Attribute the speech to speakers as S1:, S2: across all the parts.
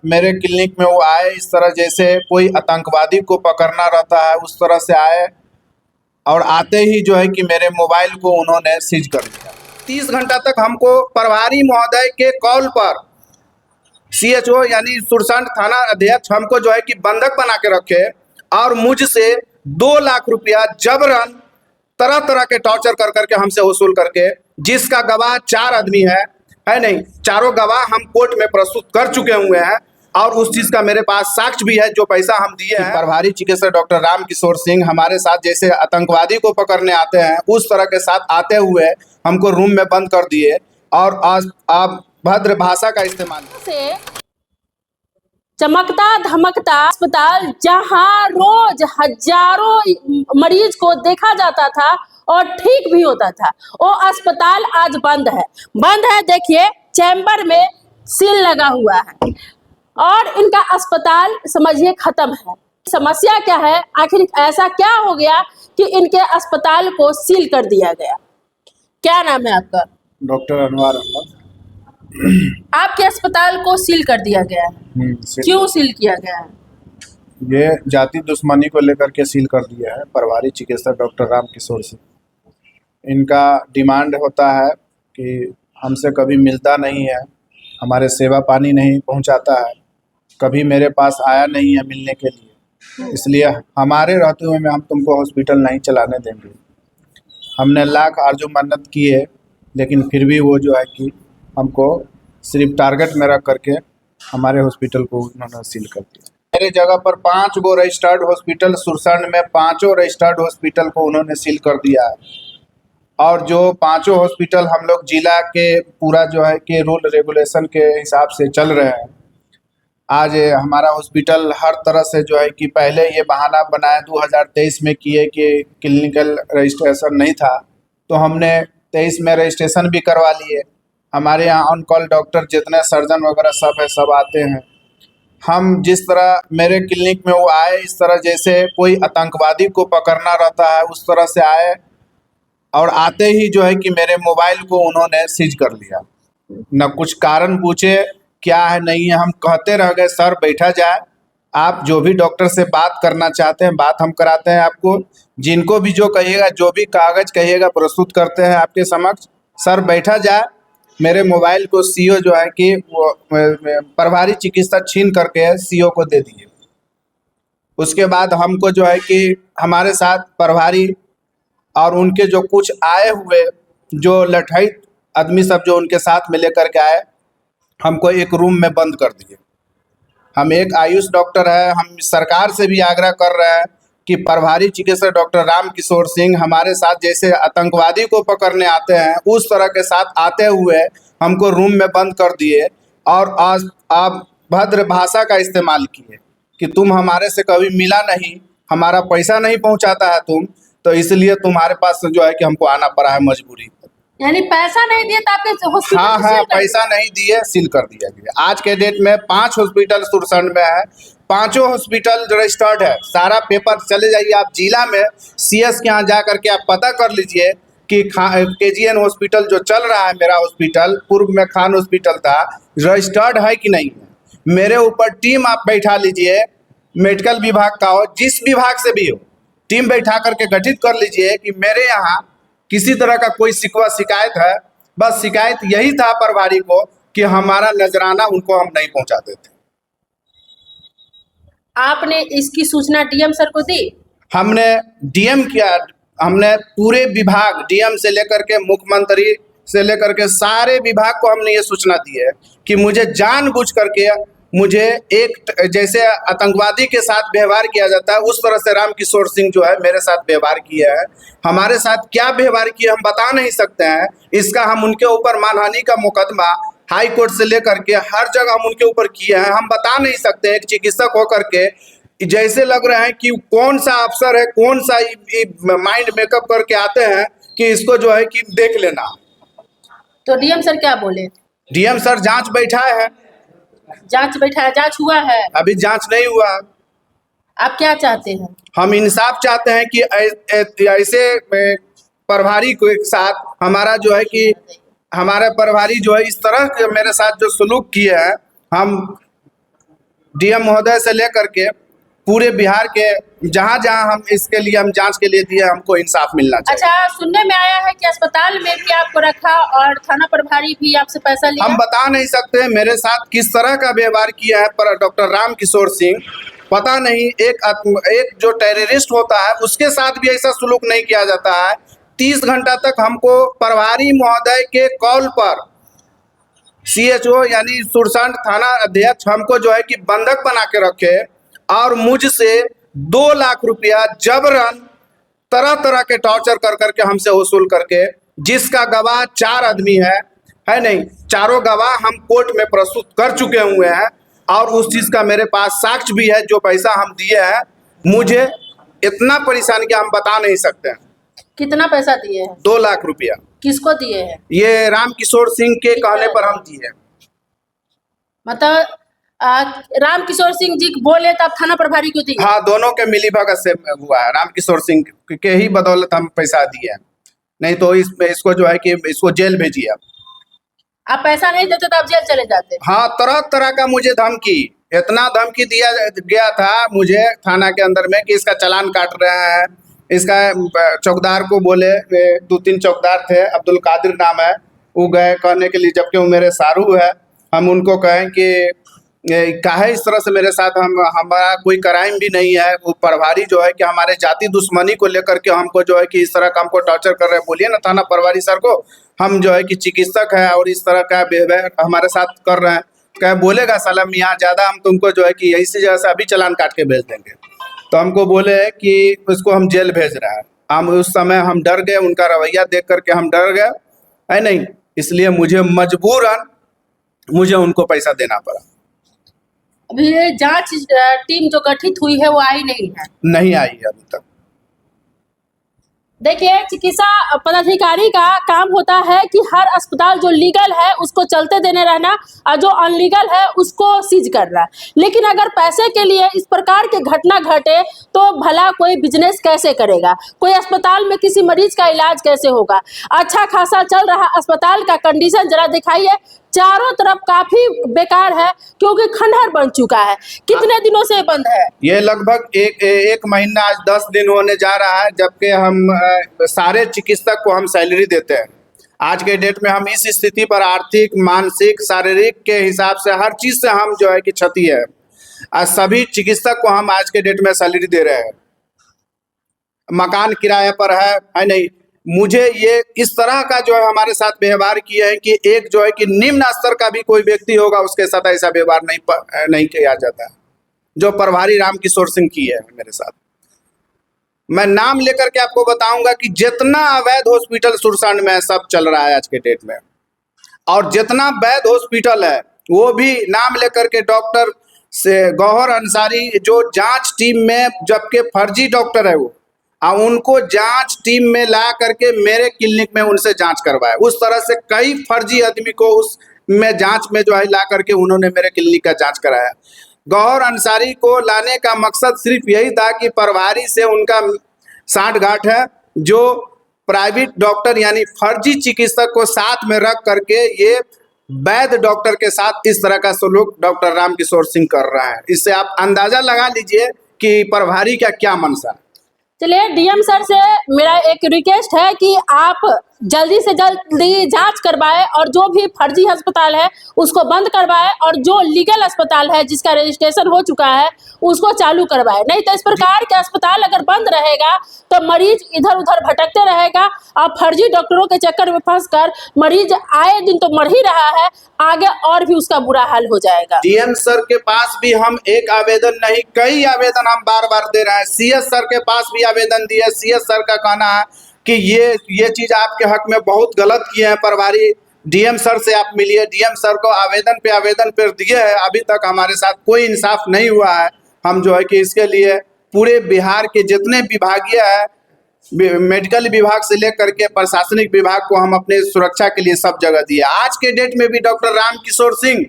S1: मेरे क्लिनिक में वो आए, इस तरह जैसे कोई आतंकवादी को पकड़ना रहता है उस तरह से आए, और आते ही जो है कि मेरे मोबाइल को उन्होंने सीज कर लिया। 30 घंटा तक हमको प्रभारी महोदय के कॉल पर सीएचओ यानी सुरसंड थाना अध्यक्ष हमको जो है कि बंधक बना के रखे और मुझसे 2 लाख रुपया जबरन तरह तरह के टॉर्चर कर करके हमसे वसूल करके, जिसका गवाह 4 आदमी है नहीं, चारों गवाह हम कोर्ट में प्रस्तुत कर चुके हुए हैं और उस चीज का मेरे पास साक्ष्य भी है जो पैसा हम दिए हैं। प्रभारी चिकित्सक डॉक्टर राम किशोर सिंह हमारे साथ जैसे आतंकवादी को पकड़ने आते हैं उस तरह के साथ आते हुए हमको रूम में बंद कर दिए और आज आप भद्र भाषा का इस्तेमाल
S2: से चमकता धमकता अस्पताल जहां रोज हजारों मरीज को देखा जाता था और ठीक भी होता था, वो अस्पताल आज बंद है। देखिए चैम्बर में सील लगा हुआ है और इनका अस्पताल समझिए खत्म है। समस्या क्या है, आखिर ऐसा क्या हो गया कि इनके अस्पताल को सील कर दिया गया? क्या नाम है आपका?
S1: डॉक्टर अनवर अहमद।
S2: आपके अस्पताल को सील कर दिया गया है, क्यों सील किया गया है?
S1: ये जाति दुश्मनी को लेकर के सील कर दिया है प्रभारी चिकित्सक डॉक्टर राम किशोर सिंह। इनका डिमांड होता है कि हमसे कभी मिलता नहीं है, हमारे सेवा पानी नहीं पहुंचाता है, कभी मेरे पास आया नहीं है मिलने के लिए, इसलिए हमारे रहते हुए में हम तुमको हॉस्पिटल नहीं चलाने देंगे। हमने लाख आरजू मन्नत की है, लेकिन फिर भी वो जो है कि हमको सिर्फ टारगेट में रख करके हमारे हॉस्पिटल को उन्होंने सील कर दिया। मेरे जगह पर 5 गो रजिस्टर्ड हॉस्पिटल सुरसंड में 5 रजिस्टर्ड हॉस्पिटल को उन्होंने सील कर दिया है और जो 5 हॉस्पिटल हम लोग जिला के पूरा जो है कि रूल रेगुलेशन के हिसाब से चल रहे हैं। आज हमारा हॉस्पिटल हर तरह से जो है कि पहले ये बहाना बनाया 2023 में किए कि क्लिनिकल रजिस्ट्रेशन नहीं था, तो हमने 23 में रजिस्ट्रेशन भी करवा लिए। हमारे यहाँ ऑन कॉल डॉक्टर जितने सर्जन वगैरह सब है, सब आते हैं। हम जिस तरह मेरे क्लिनिक में वो आए, इस तरह जैसे कोई आतंकवादी को पकड़ना रहता है उस तरह से आए और आते ही जो है कि मेरे मोबाइल को उन्होंने सीज कर लिया। न कुछ कारण पूछे क्या है नहीं है, हम कहते रह गए सर बैठा जाए, आप जो भी डॉक्टर से बात करना चाहते हैं बात हम कराते हैं आपको, जिनको भी जो कहिएगा जो भी कागज कहिएगा प्रस्तुत करते हैं आपके समक्ष। सर बैठा जाए, मेरे मोबाइल को सीओ जो है कि वो प्रभारी चिकित्सक छीन करके सीओ को दे दिए। उसके बाद हमको जो है कि हमारे साथ प्रभारी और उनके जो कुछ आए हुए जो लठैत आदमी सब जो उनके साथ में लेकर के आए, हमको एक रूम में बंद कर दिए। हम एक आयुष डॉक्टर है, हम सरकार से भी आग्रह कर रहे हैं कि प्रभारी चिकित्सक डॉक्टर राम किशोर सिंह हमारे साथ जैसे आतंकवादी को पकड़ने आते हैं उस तरह के साथ आते हुए हमको रूम में बंद कर दिए और आज आप भद्र भाषा का इस्तेमाल किए कि तुम हमारे से कभी मिला नहीं, हमारा पैसा नहीं पहुंचाता है तुम, तो इसलिए तुम्हारे पास जो है कि हमको आना पड़ा है मजबूरी।
S2: यानी पैसा नहीं दिए तो आपके हॉस्पिटल?
S1: हाँ, पैसा नहीं दिए, सील कर दिया गया। आज के डेट में 5 हॉस्पिटल सुरसंड में है, 5 हॉस्पिटल रजिस्टर्ड है। सारा पेपर चले जाइए आप जिला में सीएस के यहाँ जा करके आप पता कर लीजिए कि केजीएन हॉस्पिटल जो चल रहा है, मेरा हॉस्पिटल पूर्व में खान हॉस्पिटल था, रजिस्टर्ड है कि नहीं है। मेरे ऊपर टीम आप बैठा लीजिए, मेडिकल विभाग का हो, जिस विभाग से भी हो, टीम बैठा करके गठित कर लीजिए कि मेरे यहाँ किसी तरह का कोई शिकवा शिकायत है। बस शिकायत यही था प्रभारी को कि हमारा नजराना उनको हम नहीं पहुंचाते थे।
S2: आपने इसकी सूचना डीएम सर को दी? हमने
S1: डीएम किया, हमने पूरे विभाग डीएम से लेकर के मुख्यमंत्री से लेकर के सारे विभाग को हमने ये सूचना दी है कि मुझे जानबूझ करके मुझे एक जैसे आतंकवादी के साथ व्यवहार किया जाता है उस तरह से राम किशोर सिंह जो है मेरे साथ व्यवहार किया है। हमारे साथ क्या व्यवहार किया हम बता नहीं सकते हैं, इसका हम उनके ऊपर मानहानि का मुकदमा हाई कोर्ट से लेकर के हर जगह हम उनके ऊपर किए हैं। हम बता नहीं सकते एक चिकित्सक होकर के, जैसे लग रहा है कि कौन सा अफसर है, कौन सा माइंड मेकअप करके आते हैं कि इसको जो है कि देख लेना।
S2: तो डीएम सर क्या बोले?
S1: डीएम सर जांच बैठाए हैं।
S2: जांच बैठाया, जांच हुआ है?
S1: अभी जांच नहीं हुआ।
S2: आप क्या चाहते हैं?
S1: हम इंसाफ चाहते हैं कि ऐसे प्रभारी के साथ हमारा जो है कि हमारे प्रभारी जो है इस तरह के मेरे साथ जो सलूक किए हैं, हम डीएम महोदय से लेकर के पूरे बिहार के जहां जहां हम इसके लिए हम जांच के लिए दिए, हमको इंसाफ मिलना चाहिए।
S2: अच्छा, सुनने में आया है कि अस्पताल में भी आपको रखा और थाना प्रभारी भी आपसे पैसा लिया।
S1: हम बता नहीं सकते मेरे साथ किस तरह का व्यवहार किया है, पर डॉक्टर रामकिशोर सिंह पता नहीं, एक जो टेररिस्ट होता है उसके साथ भी ऐसा सुलूक नहीं किया जाता है। 30 घंटा तक हमको प्रभारी महोदय के कॉल पर CHO यानी सुरसंड थाना अध्यक्ष हमको जो है कि बंधक बना के रखे और मुझसे 2 लाख रुपया जबरन तरह तरह के टॉर्चर कर करके हमसे वसूल करके, जिसका गवाह 4 आदमी है नहीं, चारों गवाह हम कोर्ट में प्रस्तुत कर चुके हुए हैं और उस चीज़ का मेरे पास साक्ष्य भी है। जो पैसा हम दिए हैं, मुझे इतना परेशान किया हम बता नहीं सकते हैं।
S2: कितना पैसा दिए हैं?
S1: 2 लाख रुपया।
S2: किसको दिए हैं?
S1: ये रामकिशोर सिंह के कहने पर हम दिए।
S2: मतलब रामकिशोर सिंह जी बोले तब थाना प्रभारी को दिए?
S1: हाँ, दोनों के मिलीभगत से हुआ है। रामकिशोर सिंह के ही बदौलत हम पैसा दिए हैं, नहीं तो इसको जो है कि इसको जेल भेजिए।
S2: आप पैसा नहीं देते तो आप जेल चले जाते?
S1: हाँ, तरह तरह का मुझे धमकी, इतना धमकी दिया गया था मुझे थाना के अंदर में कि इसका चालान काट रहे हैं। इसका चौकीदार को बोले, 2-3 चौकीदार थे, अब्दुल कादिर नाम है, वो गए कहने के लिए, जबकि वो मेरे सारू है। हम उनको कहें कि काहे इस तरह से मेरे साथ, हमारा कोई क्राइम भी नहीं है। वो प्रभारी जो है कि हमारे जाति दुश्मनी को लेकर के हमको जो है कि इस तरह का हमको टॉर्चर कर रहे हैं। बोलिए ना थाना प्रभारी सर को, हम जो है कि चिकित्सक है और इस तरह का व्यवहार हमारे साथ कर रहे हैं। क्या बोलेगा साला मियाँ ज़्यादा, हम तुमको जो है कि इसी जगह से अभी चालान काट के भेज देंगे। तो हमको बोले कि उसको हम जेल भेज रहे हैं। हम उस समय हम डर गए, उनका रवैया देख करके हम डर गए, है नहीं, इसलिए मुझे मजबूरन मुझे उनको पैसा देना पड़ा।
S2: अभी ये जांच टीम जो गठित हुई है वो आई नहीं है?
S1: नहीं आई है अभी तक।
S2: देखिए, चिकित्सा पदाधिकारी का काम होता है कि हर अस्पताल जो लीगल है उसको चलते देने रहना और जो अनलीगल है उसको सीज करना। लेकिन अगर पैसे के लिए इस प्रकार के घटना घटे तो भला कोई बिजनेस कैसे करेगा? कोई अस्पताल में किसी मरीज का इलाज कैसे होगा? अच्छा खासा चल रहा अस्पताल का कंडीशन जरा दिखाइए। चारों तरफ काफी बेकार है क्योंकि खंडहर बन चुका है। कितने दिनों से बंद है?
S1: ये लगभग एक महीना, आज 10 दिन होने जा रहा है, जबकि हम सारे चिकित्सक को हम सैलरी देते हैं। आज के डेट में हम इस स्थिति पर आर्थिक, मानसिक, शारीरिक के हिसाब से हर चीज से हम जो है कि क्षति है। आज सभी चिकित्सक को हम आज के डेट में सैलरी दे रहे हैं, मकान किराए पर है नहीं। मुझे ये इस तरह का जो है हमारे साथ व्यवहार किया है कि एक जो है कि निम्न स्तर का भी कोई व्यक्ति होगा उसके साथ ऐसा व्यवहार नहीं किया जाता है जो प्रभारी रामकिशोर सिंह की है मेरे साथ। मैं नाम लेकर के आपको बताऊंगा कि जितना अवैध हॉस्पिटल सुरसंड में सब चल रहा है आज के डेट में, और जितना वैध हॉस्पिटल है वो भी नाम लेकर के डॉक्टर से गौहर अंसारी जो जांच टीम में, जबकि फर्जी डॉक्टर है वो, और उनको जांच टीम में ला करके मेरे क्लिनिक में उनसे जांच करवाए। उस तरह से कई फर्जी आदमी को उस में जांच में जो है ला करके उन्होंने मेरे क्लिनिक का जांच कराया। गौहर अंसारी को लाने का मकसद सिर्फ यही था कि प्रभारी से उनका साठगांठ है, जो प्राइवेट डॉक्टर यानी फर्जी चिकित्सक को साथ में रख करके ये वैध डॉक्टर के साथ इस तरह का सलूक डॉक्टर रामकिशोर सिंह कर रहा है। इससे आप अंदाजा लगा लीजिए कि प्रभारी का क्या मनसा है।
S2: चलिए, डीएम सर से मेरा एक रिक्वेस्ट है कि आप जल्दी से जल्दी जांच करवाए और जो भी फर्जी अस्पताल है उसको बंद करवाए और जो लीगल अस्पताल है जिसका रजिस्ट्रेशन हो चुका है उसको चालू करवाए। नहीं तो इस प्रकार के अस्पताल अगर बंद रहेगा तो मरीज इधर उधर भटकते रहेगा और फर्जी डॉक्टरों के चक्कर में फंसकर मरीज आए दिन तो मर ही रहा है, आगे और भी उसका बुरा हाल हो जाएगा।
S1: डीएम सर के पास भी हम एक आवेदन नहीं, कई आवेदन हम बार बार दे रहे हैं। CS सर के पास भी आवेदन दिए। CS सर का कहना है कि ये चीज आपके हक में बहुत गलत किए हैं प्रभारी। डीएम सर से आप मिलिए। डीएम सर को आवेदन पे दिए है, अभी तक हमारे साथ कोई इंसाफ नहीं हुआ है। हम जो है कि इसके लिए पूरे बिहार के जितने विभागीय है, मेडिकल विभाग से लेकर के प्रशासनिक विभाग को हम अपने सुरक्षा के लिए सब जगह दिए। आज के डेट में भी डॉक्टर रामकिशोर सिंह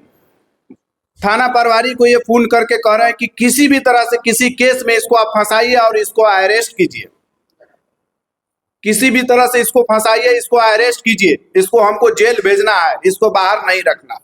S1: थाना प्रभारी को ये फोन करके कह रहे हैं कि किसी भी तरह से किसी केस में इसको आप फंसाइए और इसको अरेस्ट कीजिए, किसी भी तरह से इसको फंसाइए, इसको अरेस्ट कीजिए, इसको हमको जेल भेजना है, इसको बाहर नहीं रखना।